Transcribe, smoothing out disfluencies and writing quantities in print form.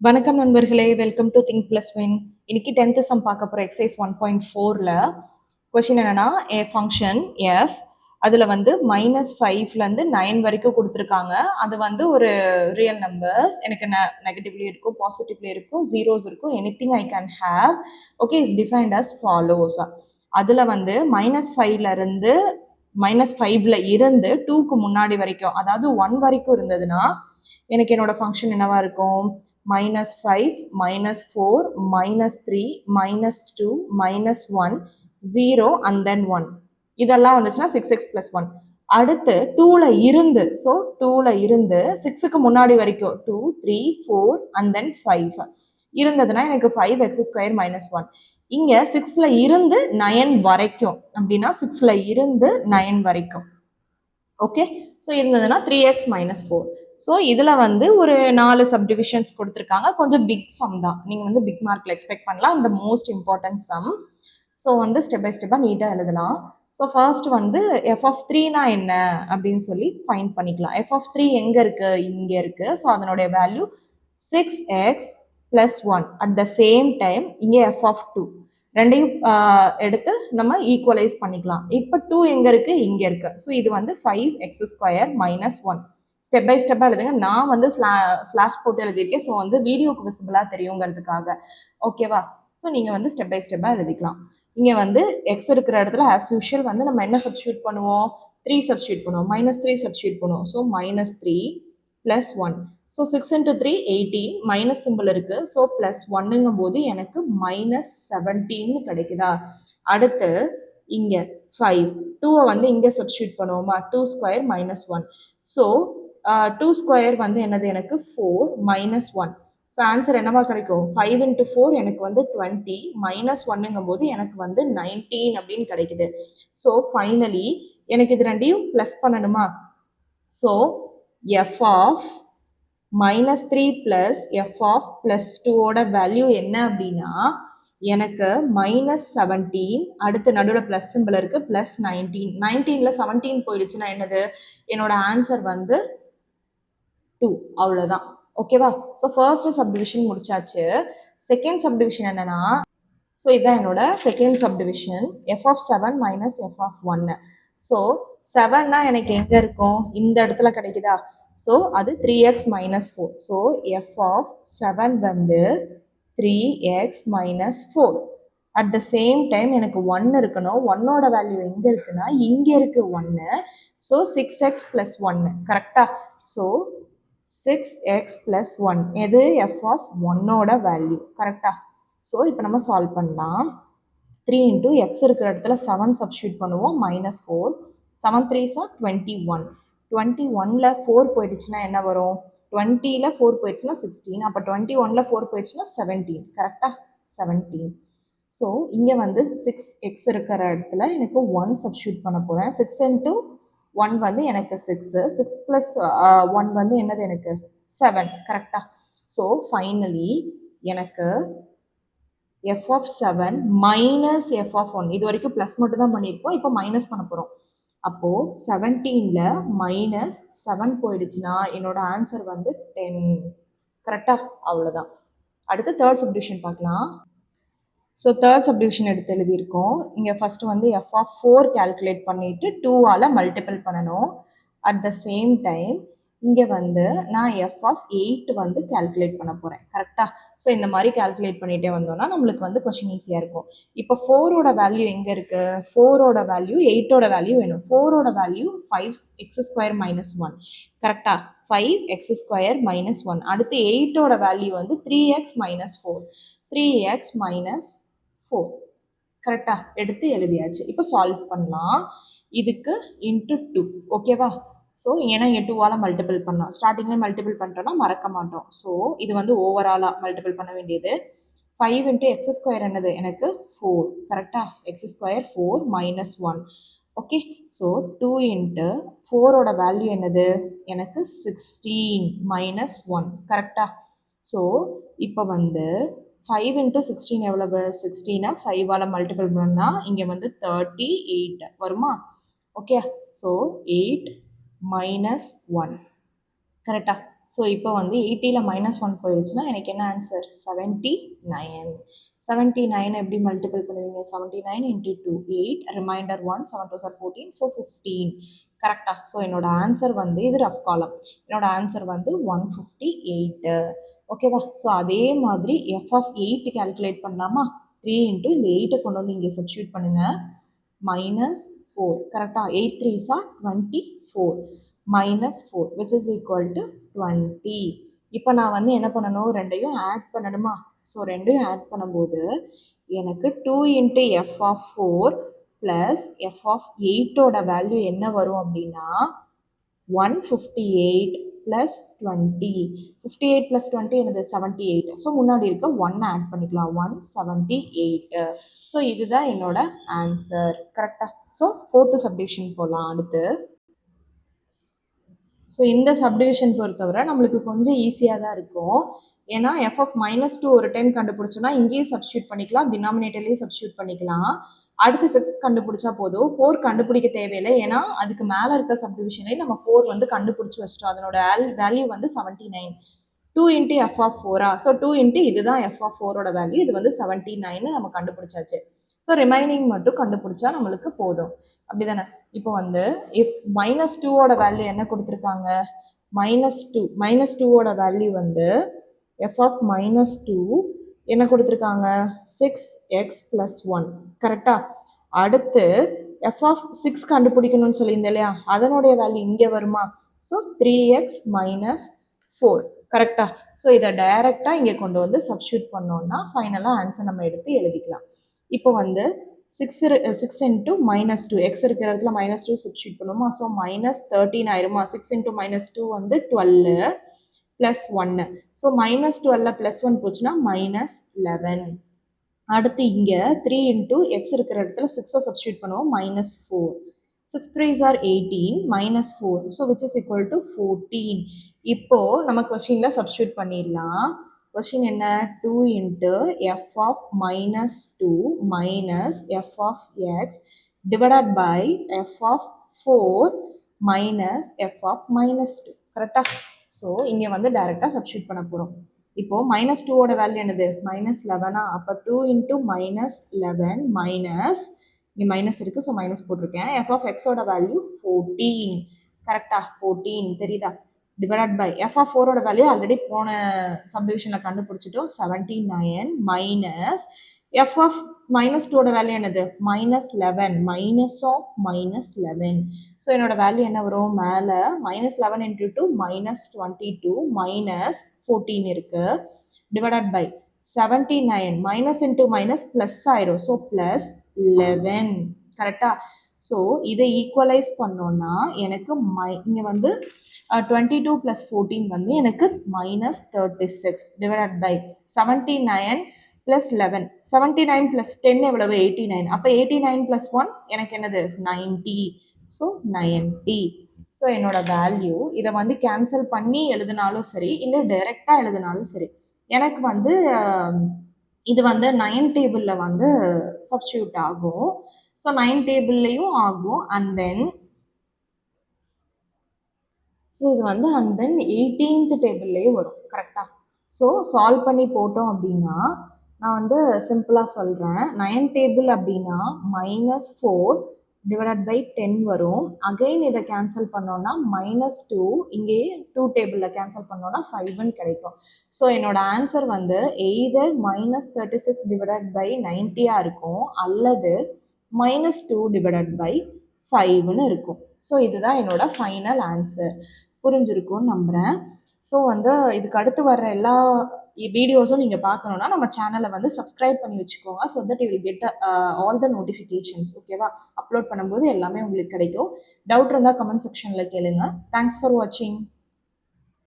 வணக்கம் நண்பர்களே, welcome to think plus win. இன்னைக்கு 10th சம் பார்க்க போகிற எக்ஸசைஸ் 1.4ல் கொஷின் என்னன்னா, ஏ ஃபங்க்ஷன் எஃப் அதில் வந்து -5லேருந்து 9 வரைக்கும் கொடுத்துருக்காங்க. அது வந்து ஒரு ரியல் நம்பர்ஸ். எனக்கு நெகட்டிவ்லேயும் இருக்கும், பாசிட்டிவ்லேயும் இருக்கும், ஜீரோஸ் இருக்கும். Anything I can have. Okay, is defined as follows. அதில் வந்து -5லேருந்து -5ல் இருந்து 2க்கு முன்னாடி வரைக்கும், அதாவது 1 வரைக்கும் இருந்ததுன்னா எனக்கு என்னோட ஃபங்க்ஷன் என்னவா இருக்கும்? -5, -4, -3, -2, -1, 0 and then 1. இதெல்லாம் வந்துச்சுன்னா 6x plus 1. அடுத்து 2ல இருந்து, ஸோ 2ல இருந்து 6க்கு முன்னாடி வரைக்கும் 2, 3, 4 and then 5 இருந்ததுன்னா எனக்கு 5x² -1. இங்கே 6ல இருந்து 9 வரைக்கும் அப்படின்னா 6ல இருந்து 9 வரைக்கும். ஓகே, ஸோ இருந்ததுன்னா 3x -4. ஸோ இதில் வந்து ஒரு 4 சப்டிவிஷன்ஸ் கொடுத்துருக்காங்க. கொஞ்சம் பிக் சம் தான், நீங்கள் வந்து பிக் மார்க்கில் எக்ஸ்பெக்ட் பண்ணலாம். இந்த மோஸ்ட் இம்பார்ட்டன்ட் சம். ஸோ வந்து ஸ்டெப் பை ஸ்டெப்பாக நீட்டாக எழுதலாம். ஸோ ஃபர்ஸ்ட் வந்து f(3)னா என்ன அப்படின்னு சொல்லி ஃபைண்ட் பண்ணிக்கலாம். f(3) எங்கே இருக்குது? இங்கே இருக்குது. ஸோ அதனுடைய value 6x + 1. At the same time இங்கே f(2) ரெண்டையும் எடுத்து நம்ம ஈக்குவலைஸ் பண்ணிக்கலாம். இப்போ 2 எங்கே இருக்குது? இங்கே இருக்குது. ஸோ இது வந்து 5x² -1. ஸ்டெப் பை ஸ்டெப்பாக எழுதுங்க. நான் வந்து ஸ்லாஷ் போட்டு எழுதியிருக்கேன். ஸோ வந்து வீடியோக்கு விசிபிளாக தெரியுங்கிறதுக்காக. ஓகேவா? ஸோ நீங்கள் வந்து ஸ்டெப் பை ஸ்டெப்பாக எழுதிக்கலாம். இங்கே வந்து எக்ஸ் இருக்கிற இடத்துல ஆஸ் யூஷுவல் வந்து நம்ம என்ன சப்ஸ்டியூட் பண்ணுவோம்? 3 சப்ஸ்டியூட் பண்ணுவோம். -3 சப்ஸ்டியூட் பண்ணுவோம். ஸோ -3 + 1. ஸோ 6 × 3 18, மைனஸ் சிம்பிள் இருக்குது. ஸோ +1ங்கும் போது எனக்கு -17 கிடைக்குதா? அடுத்து இங்கே 5, 2வை வந்து இங்கே சப்ஸ்டியூட் பண்ணுவோமா? 2² -1. ஸோ 2² வந்து என்னது? எனக்கு 4 -1. ஸோ ஆன்சர் என்னவா கிடைக்கும்? 5 × 4 எனக்கு வந்து 20, -1ங்கும் போது எனக்கு வந்து 19 அப்படின்னு கிடைக்குது. ஸோ ஃபைனலி எனக்கு இது ரெண்டையும் ப்ளஸ் பண்ணணுமா? ஸோ f(-3 + f(+2)ஓட வேல்யூ என்ன அப்படின்னா எனக்கு -17, அடுத்து நடுவில் ப்ளஸ் சிம்பிள் இருக்குது, +19. 19ல் 17 போயிடுச்சுன்னா என்னது? என்னோட ஆன்சர் வந்து 2. அவ்வளோதான். ஓகேவா? ஸோ ஃபர்ஸ்ட் சப்டிவிஷன் முடிச்சாச்சு. செகண்ட் சப்டிவிஷன் என்னன்னா, ஸோ இதுதான் என்னோட second subdivision. f(7) - f(1). So 7னா எனக்கு எங்கே இருக்கும்? இந்த இடத்துல கிடைக்குதா? ஸோ அது 3x -4. ஸோ f(7) வந்து 3x -4. At the same time எனக்கு 1 இருக்கணும். 1ஓட வேல்யூ எங்கே இருக்குன்னா இங்கே இருக்குது 1. So 6x + 1. கரெக்டா? ஸோ 6x + 1 எது? f(1)ஓட வேல்யூ. கரெக்டா? ஸோ இப்போ நம்ம சால்வ் பண்ணலாம். 3 × x இருக்கிற இடத்துல 7 சப்ஸ்டியூட் பண்ணுவோம். -4. 7 3s are 21. 21ல் 4 போயிடுச்சுன்னா என்ன வரும்? 20ல் 4 போயிடுச்சுன்னா 16. அப்போ 21ல் 4 போயிடுச்சுன்னா 17. கரெக்டாக? 17. ஸோ இங்கே வந்து 6x இருக்கிற இடத்துல எனக்கு 1 சப்ஸ்டியூட் பண்ண போகிறேன். 6 × 1 வந்து எனக்கு 6. 6 + 1 வந்து என்னது? எனக்கு 7. கரெக்டாக? ஸோ ஃபைனலி எனக்கு f(7) - f(1). இது வரைக்கும் ப்ளஸ் மட்டும் தான் பண்ணியிருப்போம். இப்போ மைனஸ் பண்ண போகிறோம். அப்போது 17ல் -7 போயிடுச்சுன்னா என்னோட ஆன்சர் வந்து 10. கரெக்டாக? அவ்வளோதான். அடுத்து தேர்ட் சப்டிவிஷன் பார்க்கலாம். ஸோ தேர்ட் சப்டிவிஷன் எடுத்து எழுதியிருக்கோம். இங்கே ஃபஸ்ட்டு வந்து f(4) கால்குலேட் பண்ணிவிட்டு 2ஆல் மல்டிபிள் பண்ணணும். அட் த சேம் டைம் இங்கே வந்து நான் f(8) வந்து கால்குலேட் பண்ண போகிறேன். கரெக்டாக? ஸோ இந்த மாதிரி கால்குலேட் பண்ணிகிட்டே வந்தோம்னா நம்மளுக்கு வந்து கொஷின் ஈஸியாக இருக்கும். இப்போ 4ஓட வேல்யூ எங்கே இருக்குது? 4ஓட வேல்யூ 8ஓட வேல்யூ வேணும். 4ஓட வேல்யூ 5x² -1. கரெக்டாக? 5x² -1. அடுத்து 8ஓட வேல்யூ வந்து 3x -4. 3x -4. கரெக்டாக? எடுத்து எழுதியாச்சு. இப்போ சால்வ் பண்ணலாம். இதுக்கு இன்ட்டு 2. ஓகேவா? ஸோ ஏன்னா இங்கே 2ஆல் மல்டிபிள் பண்ணோம். ஸ்டார்டிங்லேயே மல்டிபிள் பண்ணிட்டோன்னா மறக்க மாட்டோம். ஸோ இது வந்து ஓவராலாக மல்டிபிள் பண்ண வேண்டியது. 5 × x² என்னது? எனக்கு 4. கரெக்டாக? x² 4 -1. ஓகே, ஸோ 2 × 4ஓட வேல்யூ என்னது? எனக்கு 16 -1. கரெக்டாக? ஸோ இப்போ வந்து 5 × 16 எவ்வளவு? 16 5ஆல் மல்டிபிள் பண்ணால் இங்கே வந்து 38 வருமா? Okay, so 8 -1. கரெக்டாக? ஸோ இப்போ வந்து 80ல் -1 போயிடுச்சுன்னா எனக்கு என்ன ஆன்சர் 79. 79 எப்படி மல்டிபிள் பண்ணுவீங்க 79 இன்ட்டு 2 8 ரிமைண்டர் 1 7 2 ஆர் 14 ஸோ 15 கரெக்டாக. ஸோ என்னோட ஆன்சர் வந்து இது ரஃப் காலம், என்னோட ஆன்சர் வந்து 158 ஓகேவா. ஸோ அதே மாதிரி எஃப் ஆஃப் 8 கால்குலேட் பண்ணலாமா 3 இன்ட்டு இந்த 8 கொண்டு வந்து இங்கே சப்ஸ்டியூட் பண்ணுங்கள் -4 கரெக்டாக. 8 3s are 24 -4 which is equal to 20. இப்போ நான் வந்து என்ன பண்ணணும் ரெண்டையும் ஆட் பண்ணணுமா. ஸோ ரெண்டையும் ஆட் பண்ணும்போது எனக்கு 2 into F of 4 plus F of 8ஓட வேல்யூ என்ன வரும் அப்படின்னா 158 ப்ளஸ் 20. 58 ப்ளஸ் 20 எனது 78. ஸோ முன்னாடி இருக்க 1 ஆட் பண்ணிக்கலாம் 178. ஸோ இதுதான் என்னோட ஆன்சர் கரெக்டாக. ஸோ 4th சப்டிவிஷன் போகலாம் அடுத்து. ஸோ இந்த சப்டிவிஷன் பொறுத்தவரை நம்மளுக்கு கொஞ்சம் ஈஸியாக தான் இருக்கும். ஏன்னா எஃப் ஆஃப் -2 ஒரு டைம் கண்டுபிடிச்சோன்னா இங்கேயும் சப்ஸ்டியூட் பண்ணிக்கலாம், டினாமினேட்டர்லேயும் சப்ஸ்டியூட் பண்ணிக்கலாம். அடுத்து 6 கண்டுபிடிச்சா போதும், 4 கண்டுபிடிக்க தேவையில்லை. ஏன்னா அதுக்கு மேலே இருக்க சப்டிவிஷனே நம்ம 4 வந்து கண்டுபிடிச்சி வச்சிட்டோம். அதனோட வேல்யூ வந்து 79. 2 into F of 4 so 2 into இதுதான் எஃப் ஆஃப் 4ஓட வேல்யூ, இது வந்து 79 நம்ம கண்டுபிடிச்சாச்சு. ஸோ ரிமைனிங் மட்டும் கண்டுபிடிச்சா நம்மளுக்கு போதும் அப்படி தானே. இப்போ வந்து இஃப் -2ஓட வேல்யூ என்ன கொடுத்துருக்காங்க -2ஓட வேல்யூ வந்து எஃப் ஆஃப் -2 என்ன கொடுத்துருக்காங்க 6x + 1 கரெக்டாக. அடுத்து எஃப் ஆஃப் 6 கண்டுபிடிக்கணும்னு சொல்லியிருந்தேன் இல்லையா, அதனுடைய வேல்யூ இங்கே வருமா. ஸோ 3x - 4 கரெக்டாக. ஸோ இதை டைரெக்டாக இங்கே கொண்டு வந்து சப்ஸ்டியூட் பண்ணோன்னா ஃபைனலாக ஆன்சர் நம்ம எடுத்து எழுதிக்கலாம். இப்போ வந்து 6 இன்ட்டு -2 எக்ஸ் இருக்கிற இடத்துல -2 சப்ஸ்டியூட் பண்ணுவோமா. ஸோ -13 ஆயிருமா. 6 இன்ட்டு -2 வந்து 12 ப்ளஸ் 1. ஸோ -12 ப்ளஸ் 1 போச்சுன்னா -11. அடுத்து இங்கே 3 இன்ட்டு எக்ஸ் இருக்கிற இடத்துல 6 சப்ஸ்டியூட் பண்ணுவோம் -4. 6 3s are 18 -4 so which is equal to 14. இப்போது நம்ம கொஸ்டினில் சப்ஸ்டியூட் பண்ணிடலாம். கொஸ்டின் என்ன 2 into F of -2 minus F of X divided by F of 4 minus F of -2 கரெக்டாக. ஸோ இங்கே வந்து டைரெக்டாக சப்ஸ்டியூட் பண்ண போகிறோம். இப்போது -2ஓட வேல்யூ என்னது -11. அப்போ 2 இன்ட்டு -11 மைனஸ் இங்கே மைனஸ் இருக்குது ஸோ மைனஸ் போட்டிருக்கேன். எஃப் ஆஃப் எக்ஸோட வேல்யூ 14 கரெக்டாக 14 தெரியுதா. டிவைடட் பை எஃப் ஆஃப் 4ஓட வேல்யூ ஆல்ரெடி போன சப்டிவிஷனில் கண்டுபிடிச்சிட்டோம் 79 மைனஸ் எஃப் ஆஃப் -2ஓட வேல்யூ என்னது -11 மைனஸ் ஆஃப் -11. ஸோ என்னோட வேல்யூ என்ன வரும் மேலே -11 இன்ட்டு 2 -22 மைனஸ் 14 இருக்குது divided by 79 minus into minus plus ஆயிரும் ஸோ ப்ளஸ் 11 கரெக்டாக. ஸோ இதை ஈக்குவலைஸ் பண்ணோன்னா எனக்கு இங்கே வந்து 22 + 14 வந்து எனக்கு -36 டிவைடட் பை 79 + 11 79 + 10 எவ்வளவு 89. அப்போ 89 + 1 எனக்கு என்னது 90. ஸோ 90. ஸோ என்னோட வேல்யூ இதை வந்து கேன்சல் பண்ணி எழுதினாலும் சரி இல்லை டைரெக்டாக எழுதினாலும் சரி எனக்கு வந்து இது வந்து 9 டேபிளில் வந்து சப்ஸ்டியூட் ஆகும். ஸோ 9 டேபிள்லேயும் ஆகும் அண்ட் தென் ஸோ இது வந்து அண்ட் தென் 18th டேபிள்லேயும் வரும் கரெக்டாக. ஸோ சால்வ் பண்ணி போட்டோம் அப்படின்னா நான் வந்து சிம்பிளாக சொல்கிறேன். 9 டேபிள் அப்படின்னா -4 டிவைடட் பை 10 வரும். அகெயின் இதை கேன்சல் பண்ணோன்னா -2 இங்கேயே 2 டேபிளில் கேன்சல் பண்ணோன்னா 5ன்னு கிடைக்கும். ஸோ என்னோட ஆன்சர் வந்து எய்தர் -36 டிவைடட் பை 90 இருக்கும் அல்லது -2 டிவைடட் பை 5ன்னு இருக்கும். ஸோ இதுதான் என்னோட ஃபைனல் ஆன்சர். புரிஞ்சிருக்கும்னு நம்புகிறேன். ஸோ வந்து இதுக்கு அடுத்து வர்ற எல்லா வீடியோஸும் நீங்கள் பார்க்கணுன்னா நம்ம சேனலை வந்து சப்ஸ்கிரைப் பண்ணி வச்சுக்கோங்க. So that you will get all the notifications ஓகேவா. அப்லோட் பண்ணும்போது எல்லாமே உங்களுக்கு கிடைக்கும். டவுட் இருந்தால் கமெண்ட் செக்ஷனில் கேளுங்க. தேங்க்ஸ் ஃபார் வாட்சிங்.